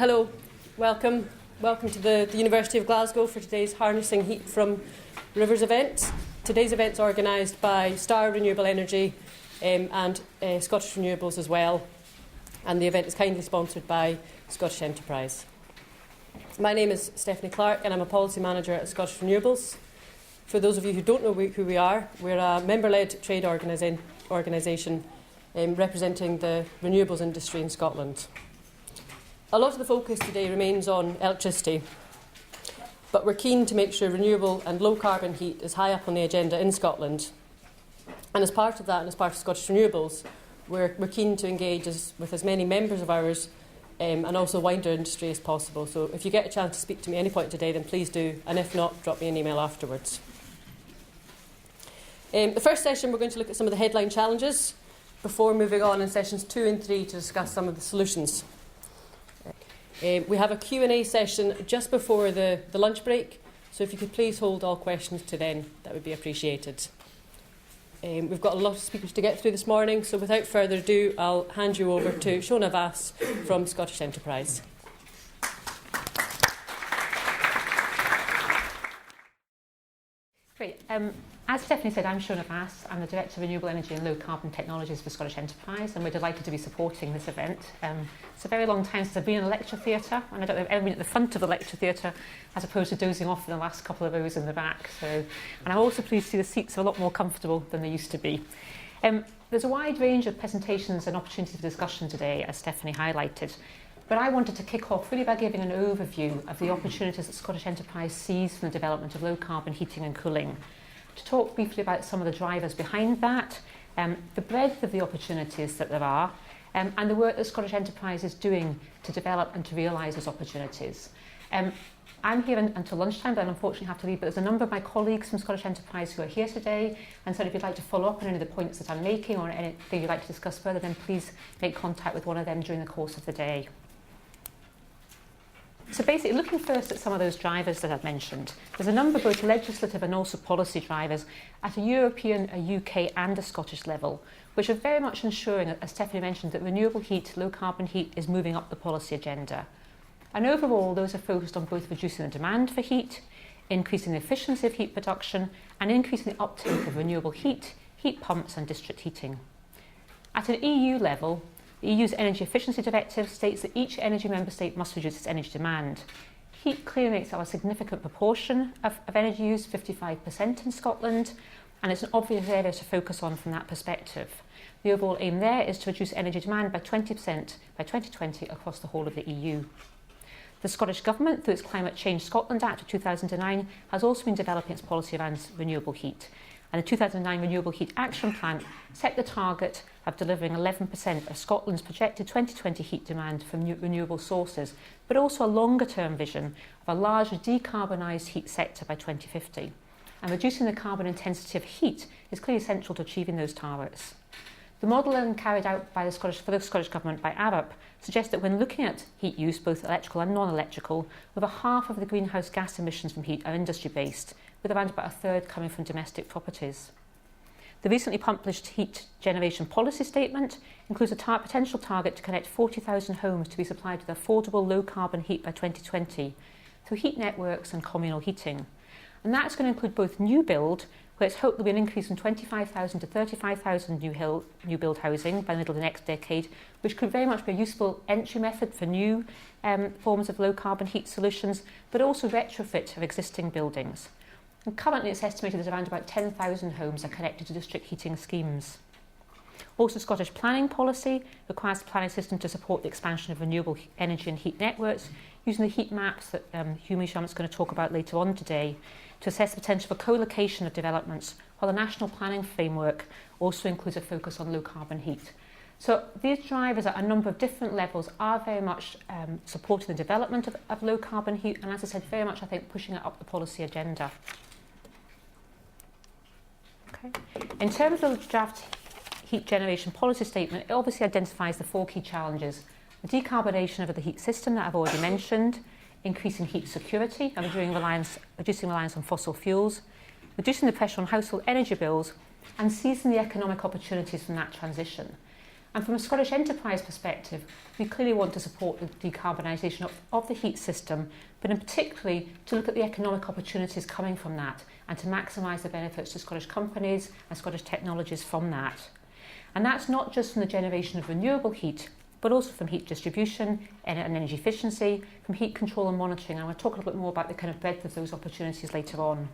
Hello, welcome to the University of Glasgow for today's Harnessing Heat from Rivers event. Today's event is organised by Star Renewable Energy and Scottish Renewables as well, and the event is kindly sponsored by Scottish Enterprise. My name is Stephanie Clark and I'm a Policy Manager at Scottish Renewables. For those of you who don't know who we are, we're a member-led trade organisation representing the renewables industry in Scotland. A lot of the focus today remains on electricity, but we're keen to make sure renewable and low-carbon heat is high up on the agenda in Scotland. And as part of that, and as part of Scottish Renewables, we're keen to engage with as many members of ours and also wider industry as possible. So if you get a chance to speak to me at any point today, then please do, and if not, drop me an email afterwards. The first session, we're going to look at some of the headline challenges before moving on in sessions 2 and 3 to discuss some of the solutions. We have a Q&A session just before the lunch break, so if you could please hold all questions to then, that would be appreciated. We've got a lot of speakers to get through this morning, so without further ado, I'll hand you over to Seonaid Vass from Scottish Enterprise. Great. As Stephanie said, I'm Seonaid Vass. I'm the Director of Renewable Energy and Low Carbon Technologies for Scottish Enterprise, and we're delighted to be supporting this event. It's a very long time since I've been in a lecture theatre, and I don't know if I've ever been at the front of the lecture theatre as opposed to dozing off in the last couple of rows in the back. And I'm also pleased to see the seats are a lot more comfortable than they used to be. There's a wide range of presentations and opportunities for discussion today, as Stephanie highlighted. But I wanted to kick off really by giving an overview of the opportunities that Scottish Enterprise sees from the development of low-carbon heating and cooling. To talk briefly about some of the drivers behind that, the breadth of the opportunities that there are, and the work that Scottish Enterprise is doing to develop and to realise those opportunities. I'm here until lunchtime, but I unfortunately have to leave, but there's a number of my colleagues from Scottish Enterprise who are here today, and so if you'd like to follow up on any of the points that I'm making or anything you'd like to discuss further, then please make contact with one of them during the course of the day. So basically, looking first at some of those drivers that I've mentioned, there's a number of both legislative and also policy drivers at a European, a UK and a Scottish level, which are very much ensuring, as Stephanie mentioned, that renewable heat, low-carbon heat is moving up the policy agenda. And overall, those are focused on both reducing the demand for heat, increasing the efficiency of heat production, and increasing the uptake of renewable heat, heat pumps and district heating. At an EU level, the EU's Energy Efficiency Directive states that each energy member state must reduce its energy demand. Heat clearly makes up a significant proportion of energy use, 55% in Scotland, and it's an obvious area to focus on from that perspective. The overall aim there is to reduce energy demand by 20% by 2020 across the whole of the EU. The Scottish Government, through its Climate Change Scotland Act of 2009, has also been developing its policy around renewable heat. And the 2009 Renewable Heat Action Plan set the target of delivering 11% of Scotland's projected 2020 heat demand from renewable sources, but also a longer-term vision of a larger decarbonised heat sector by 2050. And reducing the carbon intensity of heat is clearly essential to achieving those targets. The modelling carried out by for the Scottish Government by Arup suggests that when looking at heat use, both electrical and non-electrical, over half of the greenhouse gas emissions from heat are industry-based, with around about a third coming from domestic properties. The recently published Heat Generation Policy Statement includes a potential target to connect 40,000 homes to be supplied with affordable low-carbon heat by 2020 through heat networks and communal heating. And that's going to include both new build, where it's hoped there'll be an increase from 25,000 to 35,000 new build housing by the middle of the next decade, which could very much be a useful entry method for new forms of low-carbon heat solutions, but also retrofit of existing buildings. And currently it's estimated that around about 10,000 homes are connected to district heating schemes. Also, Scottish planning policy requires the planning system to support the expansion of renewable energy and heat networks using the heat maps that Hugh Misham is going to talk about later on today to assess the potential for co-location of developments, while the national planning framework also includes a focus on low-carbon heat. So these drivers at a number of different levels are very much supporting the development of low-carbon heat, and as I said, very much, I think, pushing it up the policy agenda. Okay. In terms of the draft Heat Generation Policy Statement, it obviously identifies the 4 key challenges: the decarbonisation of the heat system that I've already mentioned, increasing heat security and reducing reliance on fossil fuels, reducing the pressure on household energy bills, and seizing the economic opportunities from that transition. And from a Scottish enterprise perspective, we clearly want to support the decarbonisation of the heat system, but in particularly to look at the economic opportunities coming from that and to maximise the benefits to Scottish companies and Scottish technologies from that. And that's not just from the generation of renewable heat, but also from heat distribution and energy efficiency, from heat control and monitoring. And I'll talk a little bit more about the kind of breadth of those opportunities later on.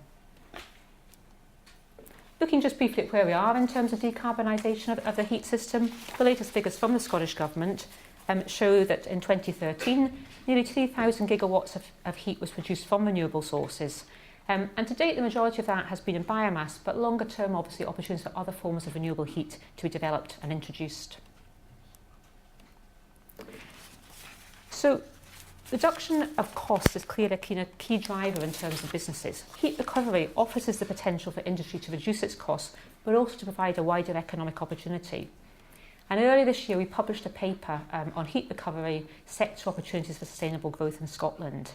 Looking just briefly at where we are in terms of decarbonisation of the heat system, the latest figures from the Scottish Government show that in 2013, nearly 3,000 gigawatts of heat was produced from renewable sources. And to date, the majority of that has been in biomass, but longer term, obviously, opportunities for other forms of renewable heat to be developed and introduced. So, reduction of costs is clearly a key driver in terms of businesses. Heat recovery offers us the potential for industry to reduce its costs, but also to provide a wider economic opportunity. And earlier this year, we published a paper on heat recovery sector opportunities for sustainable growth in Scotland.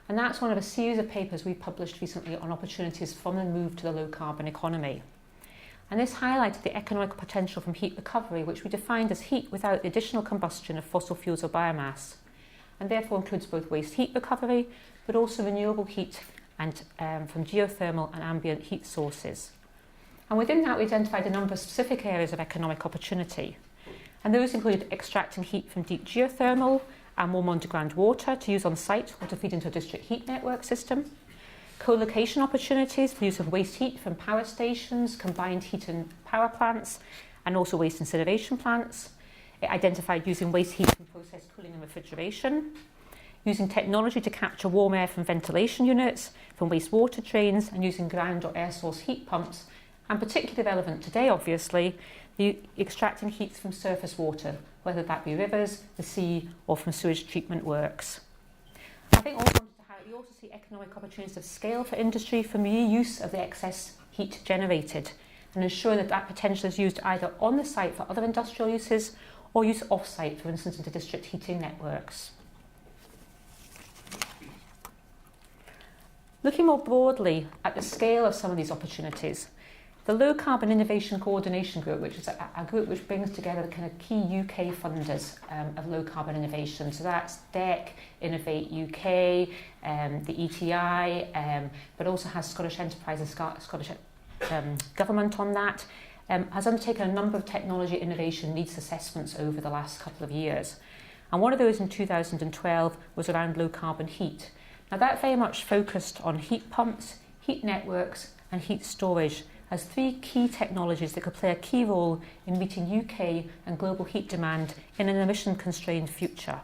And that's one of a series of papers we published recently on opportunities from the move to the low-carbon economy. And this highlighted the economic potential from heat recovery, which we defined as heat without the additional combustion of fossil fuels or biomass, and therefore includes both waste heat recovery, but also renewable heat and from geothermal and ambient heat sources. And within that, we identified a number of specific areas of economic opportunity. And those include extracting heat from deep geothermal and warm underground water to use on site or to feed into a district heat network system. Co-location opportunities for use of waste heat from power stations, combined heat and power plants, and also waste incineration plants. It identified using waste heat from process cooling and refrigeration, using technology to capture warm air from ventilation units, from wastewater drains, and using ground or air source heat pumps, and particularly relevant today, obviously, the extracting heat from surface water, whether that be rivers, the sea, or from sewage treatment works. I think also we also see economic opportunities of scale for industry from reuse of the excess heat generated and ensure that that potential is used either on the site for other industrial uses or used off-site, for instance, into district heating networks. Looking more broadly at the scale of some of these opportunities, the Low Carbon Innovation Coordination Group, which is a group which brings together the kind of key UK funders of low carbon innovation. So that's DEC, Innovate UK, the ETI, but also has Scottish Enterprise and Scottish Government on that, has undertaken a number of technology innovation needs assessments over the last couple of years. And one of those in 2012 was around low carbon heat. Now that very much focused on heat pumps, heat networks and heat storage as three key technologies that could play a key role in meeting UK and global heat demand in an emission-constrained future.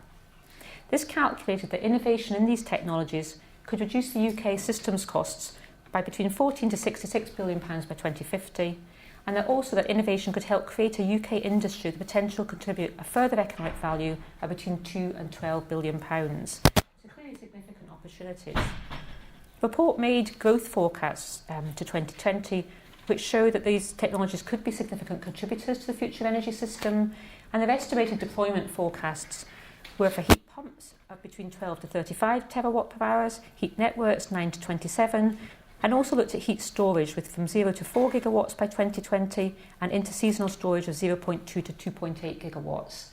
This calculated that innovation in these technologies could reduce the UK systems costs by between 14 to 66 billion pounds by 2050, and that also that innovation could help create a UK industry with the potential to contribute a further economic value of between 2 and 12 billion pounds. So clearly significant opportunities. The report made growth forecasts to 2020 which show that these technologies could be significant contributors to the future energy system, and their estimated deployment forecasts were for heat pumps of between 12 to 35 terawatt per hours, heat networks 9 to 27, and also looked at heat storage with from 0 to 4 gigawatts by 2020 and interseasonal storage of 0.2 to 2.8 gigawatts.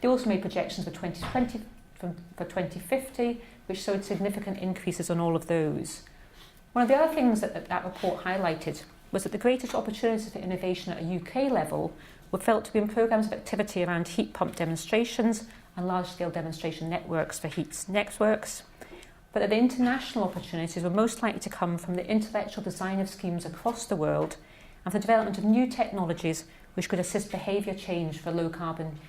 They also made projections for 2020 for 2050, which showed significant increases on all of those. One of the other things that report highlighted was that the greatest opportunities for innovation at a UK level were felt to be in programmes of activity around heat pump demonstrations and large-scale demonstration networks for heat networks, but that the international opportunities were most likely to come from the intellectual design of schemes across the world and the development of new technologies which could assist behaviour change for low-carbon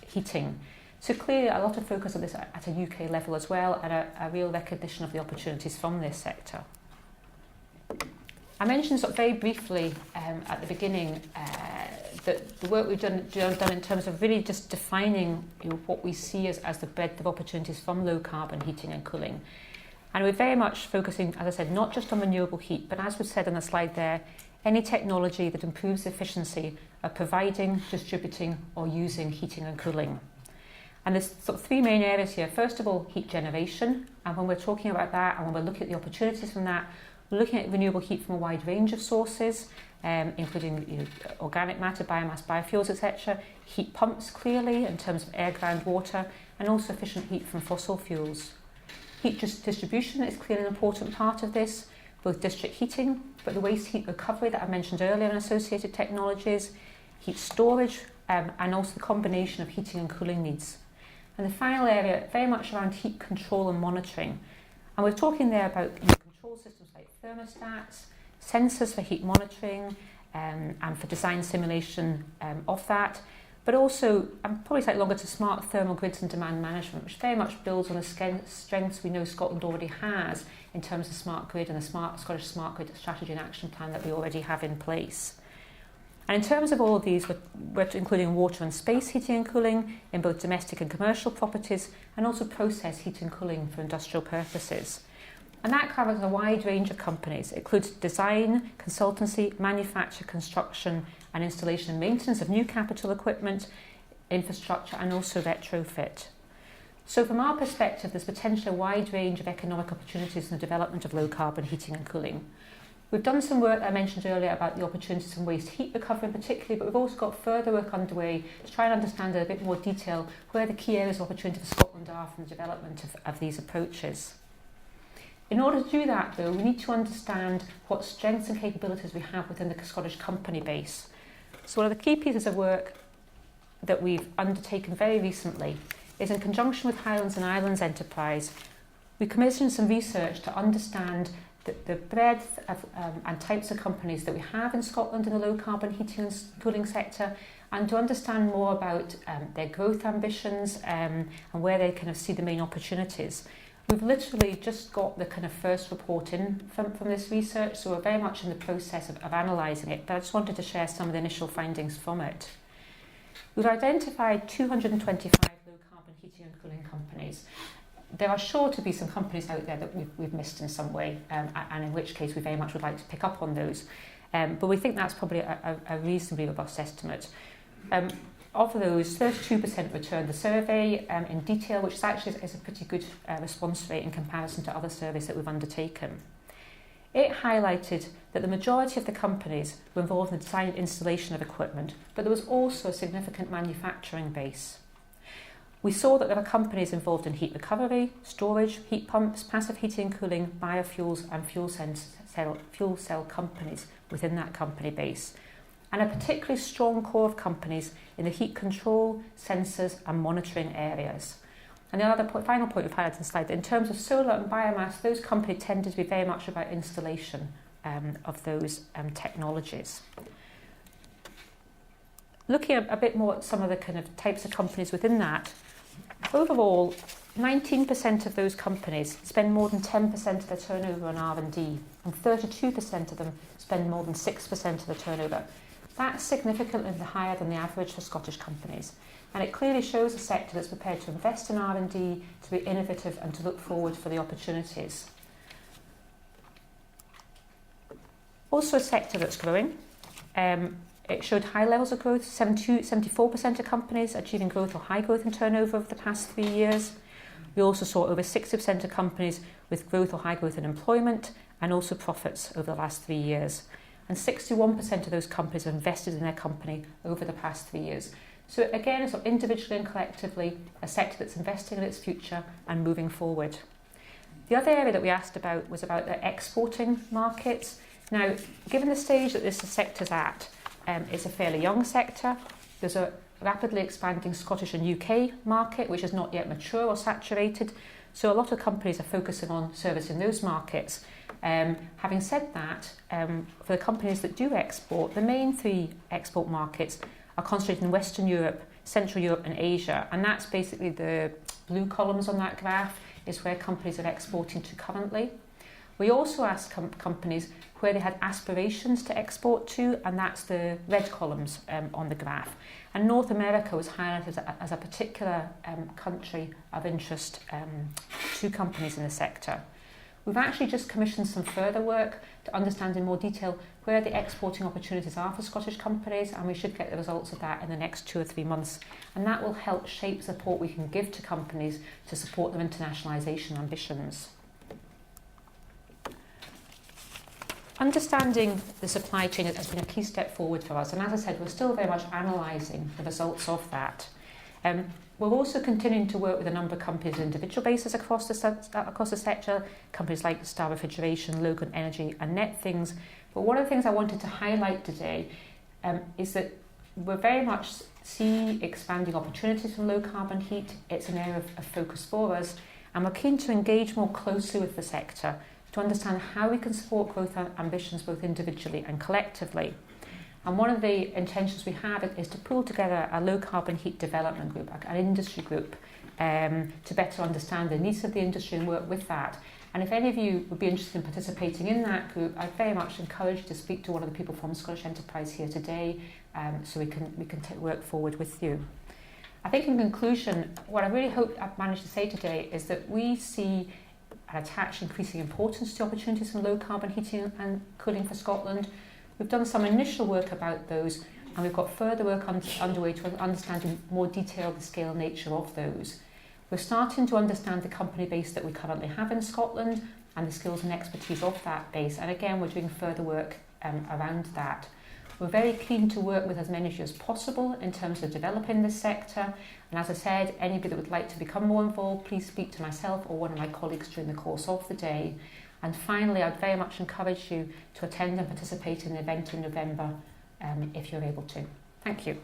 heating. So clearly a lot of focus on this at a UK level as well, and a real recognition of the opportunities from this sector. I mentioned sort of very briefly at the beginning that the work we've done in terms of really just defining what we see as the breadth of opportunities from low carbon heating and cooling. And we're very much focusing, as I said, not just on renewable heat, but as we've said on the slide there, any technology that improves the efficiency of providing, distributing or using heating and cooling. And there's sort of three main areas here. First of all, heat generation. And when we're talking about that and when we're looking at the opportunities from that, We're looking at renewable heat from a wide range of sources, including organic matter, biomass, biofuels, etc. Heat pumps, clearly, in terms of air, ground, water, and also efficient heat from fossil fuels. Heat distribution is clearly an important part of this, both district heating, but the waste heat recovery that I mentioned earlier and associated technologies, heat storage, and also the combination of heating and cooling needs. And the final area, very much around heat control and monitoring. And we're talking there about control systems like thermostats, sensors for heat monitoring, and for design simulation of that. But also, and probably slightly longer, to smart thermal grids and demand management, which very much builds on the strengths we know Scotland already has in terms of smart grid and the Scottish Smart Grid Strategy and Action Plan that we already have in place. And in terms of all of these, we're including water and space heating and cooling in both domestic and commercial properties, and also process heating and cooling for industrial purposes. And that covers a wide range of companies. It includes design, consultancy, manufacture, construction, and installation and maintenance of new capital equipment, infrastructure, and also retrofit. So from our perspective, there's potentially a wide range of economic opportunities in the development of low carbon heating and cooling. We've done some work I mentioned earlier about the opportunities in waste heat recovery in particular, but we've also got further work underway to try and understand in a bit more detail where the key areas of opportunity for Scotland are from the development of these approaches. In order to do that, though, we need to understand what strengths and capabilities we have within the Scottish company base. So one of the key pieces of work that we've undertaken very recently is, in conjunction with Highlands and Islands Enterprise, we commissioned some research to understand the breadth of, and types of companies that we have in Scotland in the low carbon heating and cooling sector, and to understand more about their growth ambitions and where they kind of see the main opportunities. We've literally just got the kind of first report in from this research, so we're very much in the process of analysing it, but I just wanted to share some of the initial findings from it. We've identified 225 low carbon heating and cooling companies. There are sure to be some companies out there that we've missed in some way, and in which case we very much would like to pick up on those. But we think that's probably a reasonably robust estimate. Of those, 32% returned the survey in detail, which is actually is a pretty good response rate in comparison to other surveys that we've undertaken. It highlighted that the majority of the companies were involved in the design and installation of equipment, but there was also a significant manufacturing base. We saw that there are companies involved in heat recovery, storage, heat pumps, passive heating and cooling, biofuels, and fuel cell companies within that company base, and a particularly strong core of companies in the heat control, sensors, and monitoring areas. And the other final point we've highlighted in the slide, in terms of solar and biomass, those companies tended to be very much about installation of those technologies. Looking a bit more at some of the kind of types of companies within that, overall, 19% of those companies spend more than 10% of their turnover on R&D, and 32% of them spend more than 6% of their turnover. That's significantly higher than the average for Scottish companies, and it clearly shows a sector that's prepared to invest in R&D, to be innovative, and to look forward for the opportunities. Also a sector that's growing. It showed high levels of growth, 74% of companies achieving growth or high growth in turnover over the past 3 years. We also saw over 60% of companies with growth or high growth in employment, and also profits over the last 3 years. And 61% of those companies have invested in their company over the past 3 years. So again, it's individually and collectively a sector that's investing in its future and moving forward. The other area that we asked about was about the exporting markets. Now, given the stage that this sector's at, it's a fairly young sector. There's a rapidly expanding Scottish and UK market, which is not yet mature or saturated. So a lot of companies are focusing on servicing those markets. Having said that, for the companies that do export, the main 3 export markets are concentrated in Western Europe, Central Europe, and Asia. And that's basically the blue columns on that graph is where companies are exporting to currently. We also asked companies where they had aspirations to export to, and that's the red columns on the graph. And North America was highlighted as a particular country of interest to companies in the sector. We've actually just commissioned some further work to understand in more detail where the exporting opportunities are for Scottish companies, and we should get the results of that in the next 2 or 3 months. And that will help shape support we can give to companies to support their internationalisation ambitions. Understanding the supply chain has been a key step forward for us, and as I said, we're still very much analysing the results of that. We're also continuing to work with a number of companies on an individual basis across the sector, companies like Star Refrigeration, Logan Energy and NetThings. But one of the things I wanted to highlight today is that we're very much see expanding opportunities from low carbon heat. It's an area of focus for us, and we're keen to engage more closely with the sector to understand how we can support growth ambitions both individually and collectively. And one of the intentions we have is to pull together a low carbon heat development group, an industry group, to better understand the needs of the industry and work with that. And if any of you would be interested in participating in that group, I'd very much encourage you to speak to one of the people from Scottish Enterprise here today, so we can work forward with you. I think in conclusion, what I really hope I've managed to say today is that we see and attach increasing importance to opportunities in low carbon heating and cooling for Scotland. We've done some initial work about those, and we've got further work underway to understand in more detail the scale and nature of those. We're starting to understand the company base that we currently have in Scotland and the skills and expertise of that base, and again we're doing further work around that. We're very keen to work with as many of you as possible in terms of developing this sector, and as I said, anybody that would like to become more involved, please speak to myself or one of my colleagues during the course of the day. And finally, I'd very much encourage you to attend and participate in the event in November if you're able to. Thank you.